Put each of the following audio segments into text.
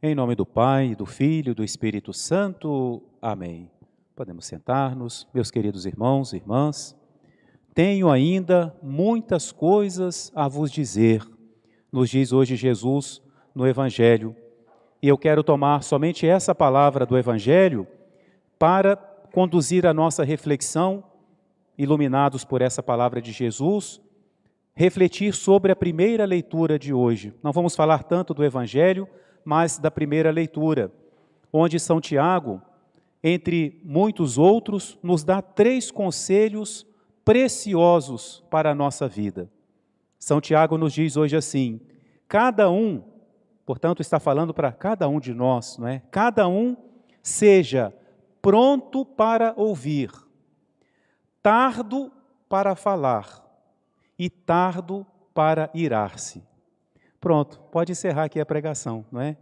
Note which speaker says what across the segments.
Speaker 1: Em nome do Pai, do Filho e do Espírito Santo. Amém. Podemos sentar-nos, meus queridos irmãos e irmãs. Tenho ainda muitas coisas a vos dizer, nos diz hoje Jesus no Evangelho. E eu quero tomar somente essa palavra do Evangelho para conduzir a nossa reflexão, iluminados por essa palavra de Jesus, refletir sobre a primeira leitura de hoje. Não vamos falar tanto do Evangelho, mas da primeira leitura, onde São Tiago, entre muitos outros, nos dá 3 conselhos preciosos para a nossa vida. São Tiago nos diz hoje assim: cada um, portanto está falando para cada um de nós, não é? Cada um seja pronto para ouvir, tardo para falar e tardo para irar-se. Pronto, pode encerrar aqui a pregação, não é?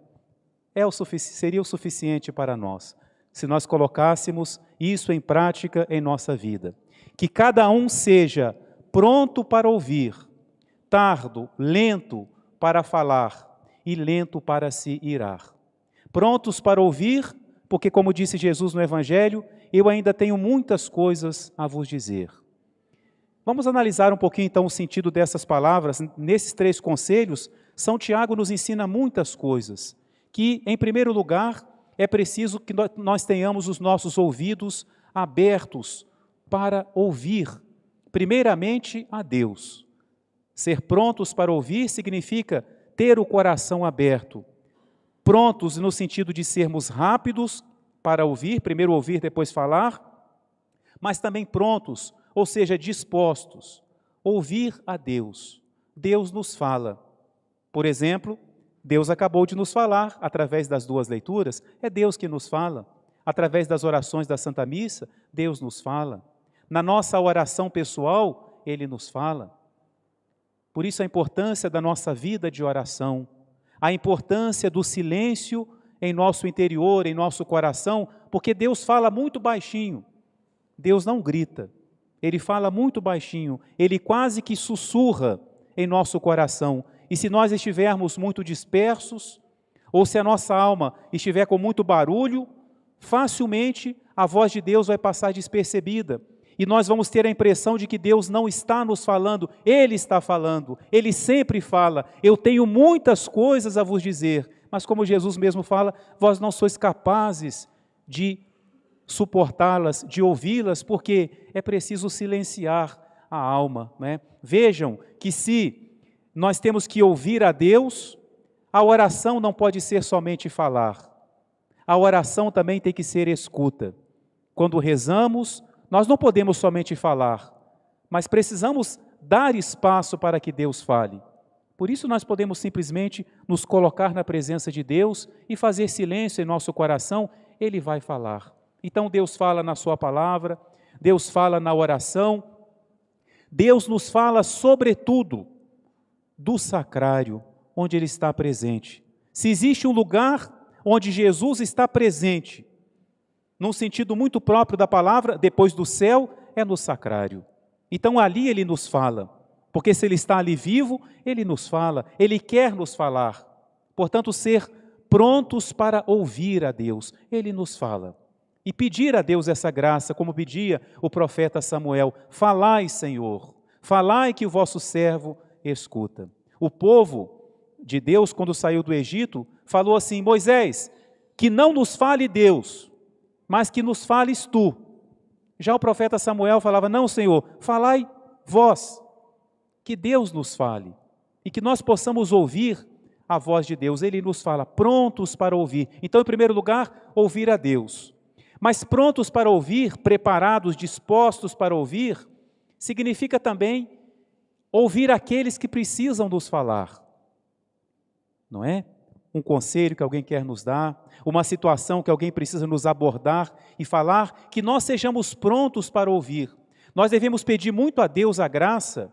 Speaker 1: Seria o suficiente para nós, se nós colocássemos isso em prática em nossa vida. Que cada um seja pronto para ouvir, tardo, lento para falar e lento para se irar. Prontos para ouvir, porque como disse Jesus no Evangelho, eu ainda tenho muitas coisas a vos dizer. Vamos analisar um pouquinho então o sentido dessas palavras. Nesses 3 conselhos, São Tiago nos ensina muitas coisas, que em primeiro lugar é preciso que nós tenhamos os nossos ouvidos abertos para ouvir, primeiramente a Deus. Ser prontos para ouvir significa ter o coração aberto, prontos no sentido de sermos rápidos para ouvir, primeiro ouvir, depois falar, mas também prontos, ou seja, dispostos, ouvir a Deus. Deus nos fala. Por exemplo, Deus acabou de nos falar através das 2 leituras, é Deus que nos fala. Através das orações da Santa Missa, Deus nos fala. Na nossa oração pessoal, Ele nos fala. Por isso a importância da nossa vida de oração, a importância do silêncio em nosso interior, em nosso coração, porque Deus fala muito baixinho. Deus não grita, Ele fala muito baixinho, Ele quase que sussurra em nosso coração. E se nós estivermos muito dispersos, ou se a nossa alma estiver com muito barulho, facilmente a voz de Deus vai passar despercebida. E nós vamos ter a impressão de que Deus não está nos falando, Ele está falando, Ele sempre fala. Eu tenho muitas coisas a vos dizer, mas como Jesus mesmo fala, vós não sois capazes de suportá-las, de ouvi-las, porque é preciso silenciar a alma, né? Vejam que se nós temos que ouvir a Deus, a oração não pode ser somente falar. A oração também tem que ser escuta. Quando rezamos, nós não podemos somente falar, mas precisamos dar espaço para que Deus fale. Por isso nós podemos simplesmente nos colocar na presença de Deus e fazer silêncio em nosso coração, Ele vai falar. Então Deus fala na sua palavra, Deus fala na oração, Deus nos fala sobretudo do sacrário, onde Ele está presente. Se existe um lugar onde Jesus está presente, num sentido muito próprio da palavra, depois do céu, é no sacrário. Então ali Ele nos fala, porque se Ele está ali vivo, Ele nos fala, Ele quer nos falar. Portanto, ser prontos para ouvir a Deus, Ele nos fala. E pedir a Deus essa graça, como pedia o profeta Samuel: falai, Senhor, falai que o vosso servo escuta. O povo de Deus, quando saiu do Egito, falou assim: Moisés, que não nos fale Deus, mas que nos fales tu. Já o profeta Samuel falava: não, Senhor, falai vós, que Deus nos fale, e que nós possamos ouvir a voz de Deus. Ele nos fala, prontos para ouvir. Então, em primeiro lugar, ouvir a Deus. Mas prontos para ouvir, preparados, dispostos para ouvir, significa também ouvir aqueles que precisam nos falar. Não é? Um conselho que alguém quer nos dar, uma situação que alguém precisa nos abordar e falar, que nós sejamos prontos para ouvir. Nós devemos pedir muito a Deus a graça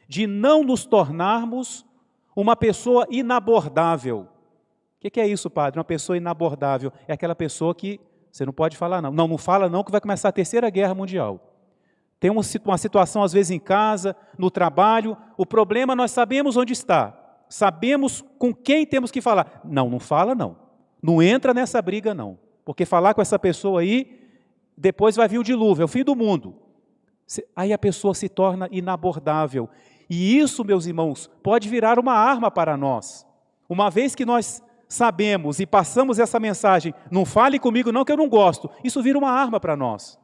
Speaker 1: de não nos tornarmos uma pessoa inabordável. O que é isso, padre? Uma pessoa inabordável é aquela pessoa que você não pode falar não. Não fala não, que vai começar a Terceira Guerra Mundial. Tem uma situação às vezes em casa, no trabalho, o problema nós sabemos onde está. Sabemos com quem temos que falar. Não fala não. Não entra nessa briga não, porque falar com essa pessoa aí, depois vai vir o dilúvio, é o fim do mundo. Aí a pessoa se torna inabordável. E isso, meus irmãos, pode virar uma arma para nós. Uma vez que nós sabemos e passamos essa mensagem, não fale comigo não que eu não gosto, isso vira uma arma para nós.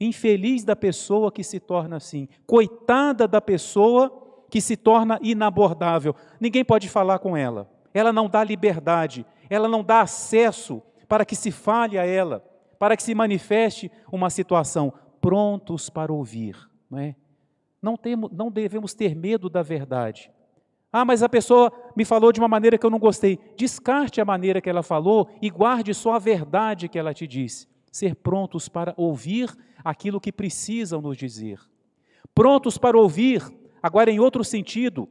Speaker 1: Infeliz da pessoa que se torna assim, coitada da pessoa que se torna inabordável. Ninguém pode falar com ela, ela não dá liberdade, ela não dá acesso para que se fale a ela, para que se manifeste uma situação. Prontos para ouvir, não é? Não devemos ter medo da verdade. Ah, mas a pessoa me falou de uma maneira que eu não gostei. Descarte a maneira que ela falou e guarde só a verdade que ela te disse. Ser prontos para ouvir aquilo que precisam nos dizer. Prontos para ouvir, agora em outro sentido,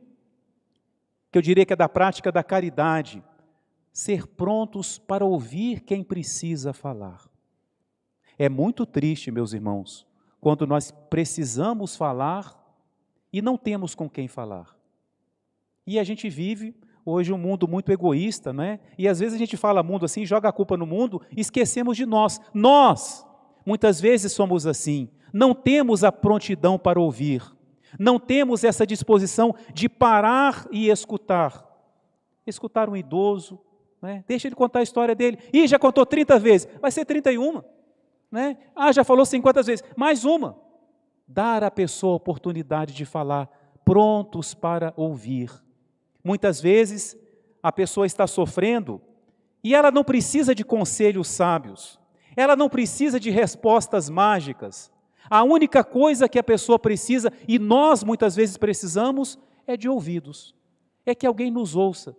Speaker 1: que eu diria que é da prática da caridade. Ser prontos para ouvir quem precisa falar. É muito triste, meus irmãos, quando nós precisamos falar e não temos com quem falar. E a gente vive hoje um mundo muito egoísta, não é? E às vezes a gente fala mundo assim, joga a culpa no mundo e esquecemos de nós. Nós, muitas vezes somos assim, não temos a prontidão para ouvir, não temos essa disposição de parar e escutar. Escutar um idoso, né? Deixa ele contar a história dele. Ih, já contou 30 vezes, vai ser 31. Né? Ah, já falou 50 vezes, mais uma. Dar à pessoa a oportunidade de falar, prontos para ouvir. Muitas vezes a pessoa está sofrendo e ela não precisa de conselhos sábios, ela não precisa de respostas mágicas. A única coisa que a pessoa precisa, e nós muitas vezes precisamos, é de ouvidos, é que alguém nos ouça.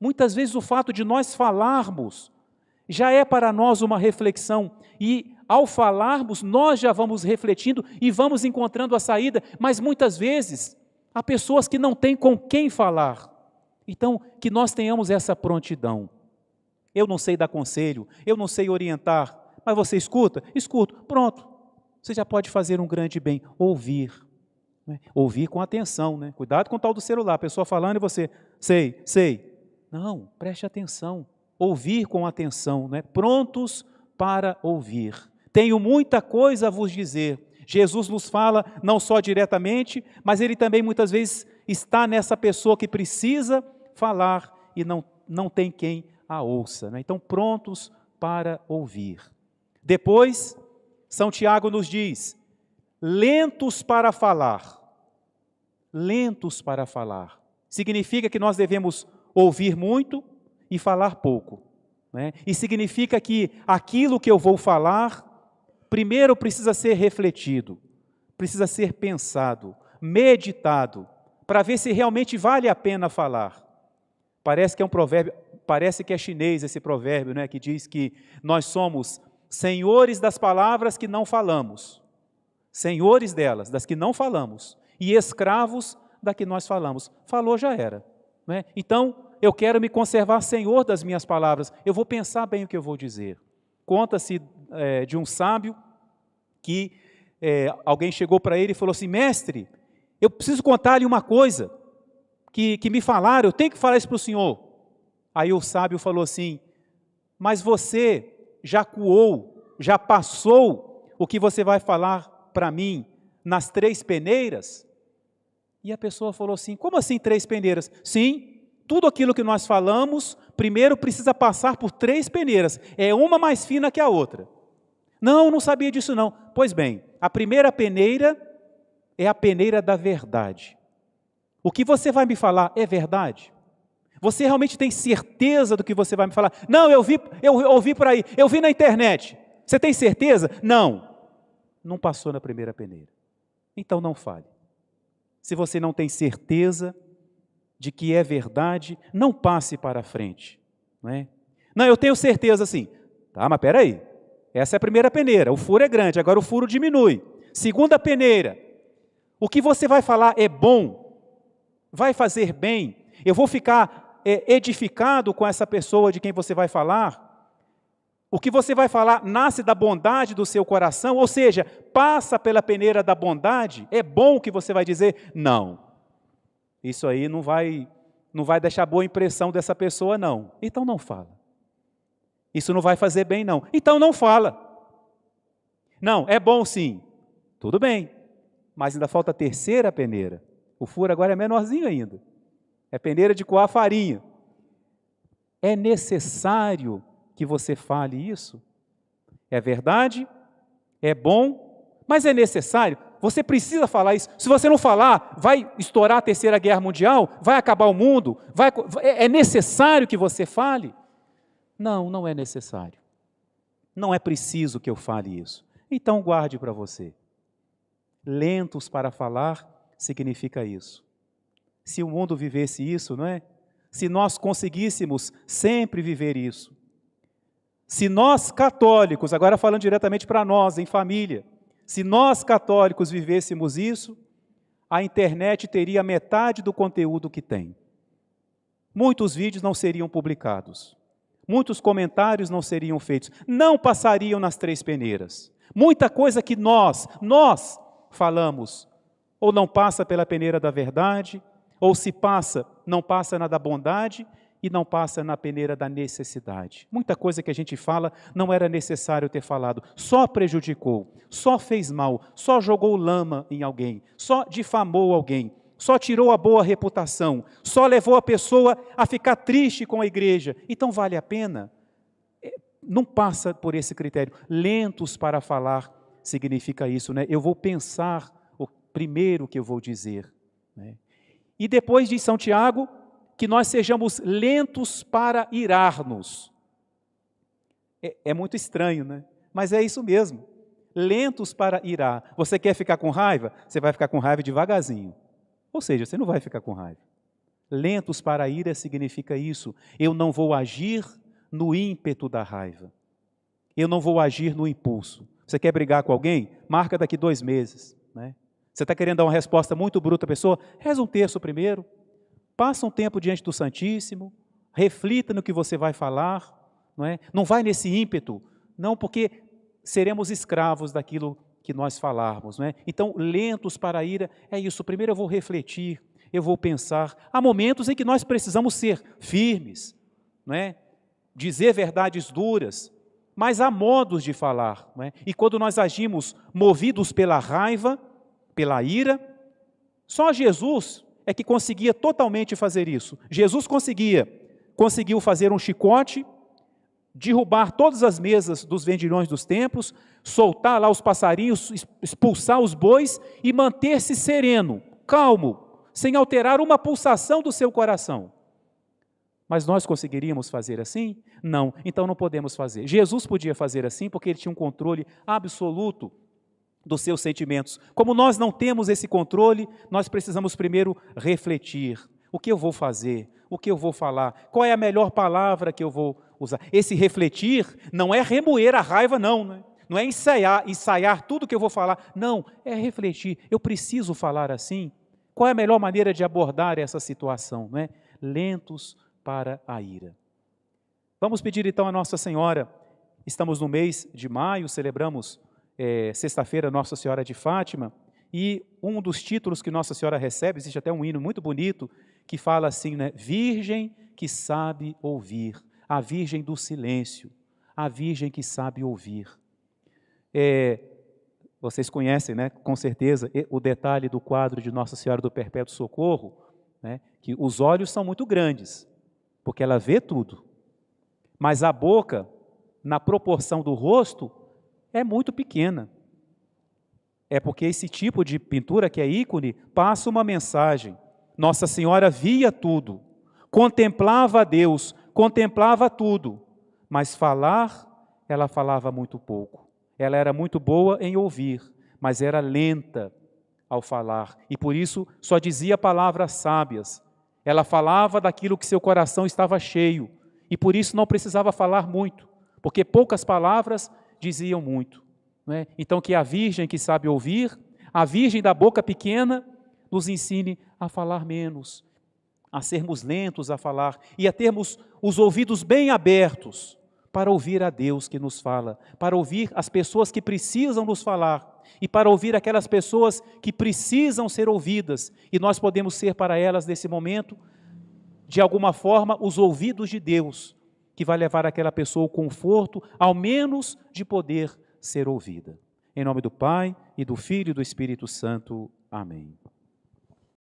Speaker 1: Muitas vezes o fato de nós falarmos já é para nós uma reflexão, e ao falarmos nós já vamos refletindo e vamos encontrando a saída, mas muitas vezes há pessoas que não têm com quem falar. Então, que nós tenhamos essa prontidão. Eu não sei dar conselho, eu não sei orientar, mas você escuta? Escuto, pronto. Você já pode fazer um grande bem, ouvir. Né? Ouvir com atenção, né? Cuidado com o tal do celular, a pessoa falando e você, sei. Não, preste atenção. Ouvir com atenção, né? Prontos para ouvir. Tenho muita coisa a vos dizer. Jesus nos fala não só diretamente, mas Ele também muitas vezes está nessa pessoa que precisa falar e não tem quem a ouça. Né? Então, prontos para ouvir. Depois, São Tiago nos diz, lentos para falar. Lentos para falar. Significa que nós devemos ouvir muito e falar pouco. Né? E significa que aquilo que eu vou falar, primeiro precisa ser refletido, precisa ser pensado, meditado, para ver se realmente vale a pena falar. Parece que é um provérbio, parece que é chinês esse provérbio, né, que diz que nós somos senhores das palavras que não falamos, senhores delas, das que não falamos, e escravos da que nós falamos. Falou, já era. Né? Então, eu quero me conservar senhor das minhas palavras, eu vou pensar bem o que eu vou dizer. Conta-se de um sábio que alguém chegou para ele e falou assim, mestre, eu preciso contar-lhe uma coisa que me falaram, eu tenho que falar isso para o senhor. Aí o sábio falou assim, mas você já coou, já passou o que você vai falar para mim nas 3 peneiras? E a pessoa falou assim, como assim 3 peneiras? Sim, tudo aquilo que nós falamos, primeiro precisa passar por 3 peneiras, é uma mais fina que a outra. Não sabia disso não. Pois bem, a primeira peneira é a peneira da verdade. O que você vai me falar é verdade? Você realmente tem certeza do que você vai me falar? Não, eu ouvi por aí, eu vi na internet. Você tem certeza? Não passou na primeira peneira. Então não fale. Se você não tem certeza de que é verdade, não passe para a frente. Não é? Não, eu tenho certeza sim. Tá, mas espera aí. Essa é a primeira peneira, o furo é grande, agora o furo diminui. Segunda peneira, o que você vai falar é bom, vai fazer bem, eu vou ficar edificado com essa pessoa de quem você vai falar. O que você vai falar nasce da bondade do seu coração, ou seja, passa pela peneira da bondade, é bom o que você vai dizer? Não. Isso aí não vai deixar boa impressão dessa pessoa, não. Então não fala. Isso não vai fazer bem não. Então não fala. Não, é bom sim. Tudo bem. Mas ainda falta a terceira peneira. O furo agora é menorzinho ainda. É peneira de coar farinha. É necessário que você fale isso? É verdade? É bom? Mas é necessário? Você precisa falar isso. Se você não falar, vai estourar a Terceira Guerra Mundial? Vai acabar o mundo? É necessário que você fale? Não, não é necessário. Não é preciso que eu fale isso. Então guarde para você. Lentos para falar significa isso. Se o mundo vivesse isso, não é? Se nós conseguíssemos sempre viver isso. Se nós católicos, agora falando diretamente para nós, em família, se nós católicos vivêssemos isso, a internet teria metade do conteúdo que tem. Muitos vídeos não seriam publicados. Muitos comentários não seriam feitos. Não passariam nas 3 peneiras. Muita coisa que nós falamos, ou não passa pela peneira da verdade, ou se passa, não passa na da bondade, e não passa na peneira da necessidade. Muita coisa que a gente fala não era necessário ter falado, só prejudicou, só fez mal, só jogou lama em alguém, só difamou alguém, só tirou a boa reputação, só levou a pessoa a ficar triste com a igreja. Então vale a pena? Não passa por esse critério. Lentos para falar significa isso, né? Eu vou pensar o primeiro que eu vou dizer, né? E depois diz São Tiago, que nós sejamos lentos para irar-nos. É muito estranho, né? Mas é isso mesmo. Lentos para irar. Você quer ficar com raiva? Você vai ficar com raiva devagarzinho. Ou seja, você não vai ficar com raiva. Lentos para a ira significa isso. Eu não vou agir no ímpeto da raiva. Eu não vou agir no impulso. Você quer brigar com alguém? Marca daqui 2 meses, né? Você está querendo dar uma resposta muito bruta à pessoa? Reza um terço primeiro. Passa um tempo diante do Santíssimo, reflita no que você vai falar, não é? Não vai nesse ímpeto, não, porque seremos escravos daquilo que nós falarmos, não é? Então, lentos para a ira, é isso. Primeiro eu vou refletir, eu vou pensar. Há momentos em que nós precisamos ser firmes, não é? Dizer verdades duras, mas há modos de falar, não é? E quando nós agimos movidos pela raiva, pela ira, só Jesus é que conseguia totalmente fazer isso. Jesus conseguiu fazer um chicote, derrubar todas as mesas dos vendilhões dos templos, soltar lá os passarinhos, expulsar os bois e manter-se sereno, calmo, sem alterar uma pulsação do seu coração. Mas nós conseguiríamos fazer assim? Não, então não podemos fazer. Jesus podia fazer assim porque ele tinha um controle absoluto dos seus sentimentos. Como nós não temos esse controle, nós precisamos primeiro refletir. O que eu vou fazer? O que eu vou falar? Qual é a melhor palavra que eu vou usar? Esse refletir não é remoer a raiva, não, né? Não é ensaiar tudo que eu vou falar. Não, é refletir. Eu preciso falar assim? Qual é a melhor maneira de abordar essa situação, não é? Lentos para a ira. Vamos pedir então a Nossa Senhora. Estamos no mês de maio, celebramos sexta-feira Nossa Senhora de Fátima, e um dos títulos que Nossa Senhora recebe, existe até um hino muito bonito, que fala assim, né? Virgem que sabe ouvir, a Virgem do silêncio, a Virgem que sabe ouvir. Vocês conhecem, né, com certeza, o detalhe do quadro de Nossa Senhora do Perpétuo Socorro, né, que os olhos são muito grandes, porque ela vê tudo, mas a boca, na proporção do rosto, é muito pequena. É porque esse tipo de pintura, que é ícone, passa uma mensagem. Nossa Senhora via tudo, contemplava a Deus, contemplava tudo, mas falar, ela falava muito pouco. Ela era muito boa em ouvir, mas era lenta ao falar, e por isso só dizia palavras sábias. Ela falava daquilo que seu coração estava cheio, e por isso não precisava falar muito, porque poucas palavras diziam muito, não é? Então que a Virgem que sabe ouvir, a Virgem da boca pequena, nos ensine a falar menos, a sermos lentos a falar e a termos os ouvidos bem abertos para ouvir a Deus que nos fala, para ouvir as pessoas que precisam nos falar e para ouvir aquelas pessoas que precisam ser ouvidas, e nós podemos ser para elas nesse momento, de alguma forma, os ouvidos de Deus, que vai levar aquela pessoa o conforto, ao menos, de poder ser ouvida. Em nome do Pai, e do Filho e do Espírito Santo. Amém.